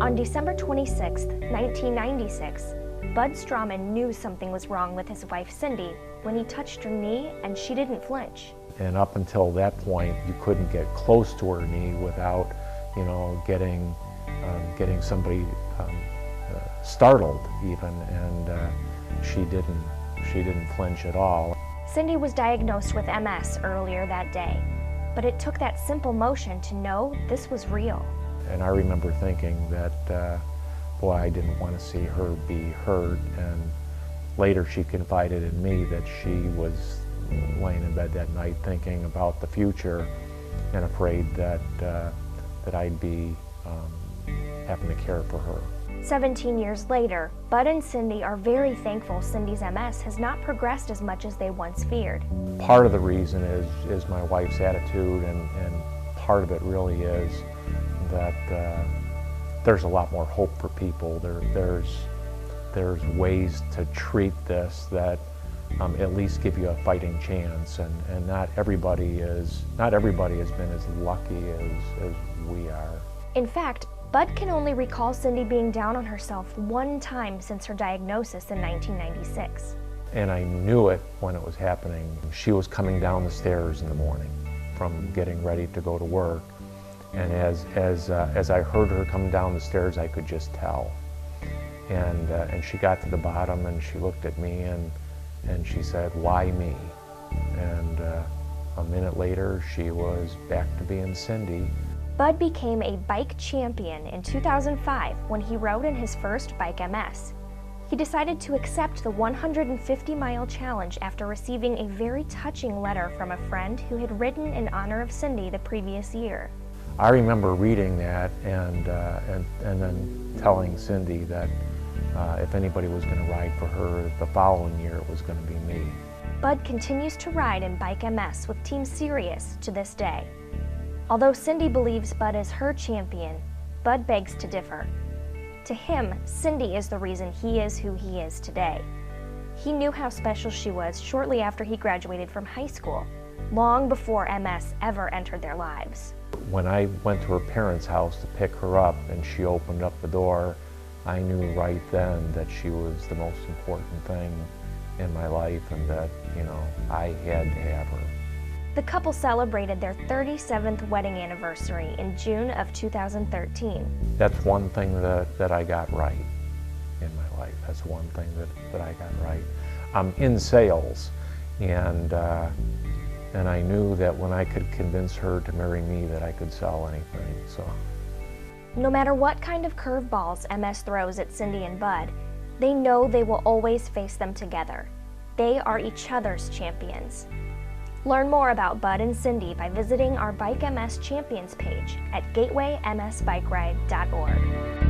On December 26, 1996, Bud Straumann knew something was wrong with his wife Cindy when he touched her knee and she didn't flinch. And up until that point, you couldn't get close to her knee without, getting somebody startled even, and she didn't flinch at all. Cindy was diagnosed with MS earlier that day, but it took that simple motion to know this was real. And I remember thinking that, boy, I didn't want to see her be hurt. And later she confided in me that she was laying in bed that night thinking about the future and afraid that I'd be having to care for her. 17 years later, Bud and Cindy are very thankful Cindy's MS has not progressed as much as they once feared. Part of the reason is my wife's attitude, and part of it really is that there's a lot more hope for people. There's ways to treat this that at least give you a fighting chance, and not everybody has been as lucky as we are. In fact, Bud can only recall Cindy being down on herself one time since her diagnosis in 1996. And I knew it when it was happening. She was coming down the stairs in the morning from getting ready to go to work. And as I heard her come down the stairs, I could just tell. And she got to the bottom and she looked at me and she said, "Why me?" And a minute later, she was back to being Cindy. Bud became a bike champion in 2005 when he rode in his first Bike MS. He decided to accept the 150-mile challenge after receiving a very touching letter from a friend who had ridden in honor of Cindy the previous year. I remember reading that and then telling Cindy that if anybody was going to ride for her the following year, it was going to be me. Bud continues to ride in Bike MS with Team Sirius to this day. Although Cindy believes Bud is her champion, Bud begs to differ. To him, Cindy is the reason he is who he is today. He knew how special she was shortly after he graduated from high school, long before MS ever entered their lives. When I went to her parents' house to pick her up and she opened up the door, I knew right then that she was the most important thing in my life and that, I had to have her. The couple celebrated their 37th wedding anniversary in June of 2013. That's one thing that I got right in my life. That's one thing that I got right. I'm in sales, and I knew that when I could convince her to marry me that I could sell anything. So, no matter what kind of curveballs MS throws at Cindy and Bud, they know they will always face them together. They are each other's champions. Learn more about Bud and Cindy by visiting our Bike MS Champions page at gatewaymsbikeride.org.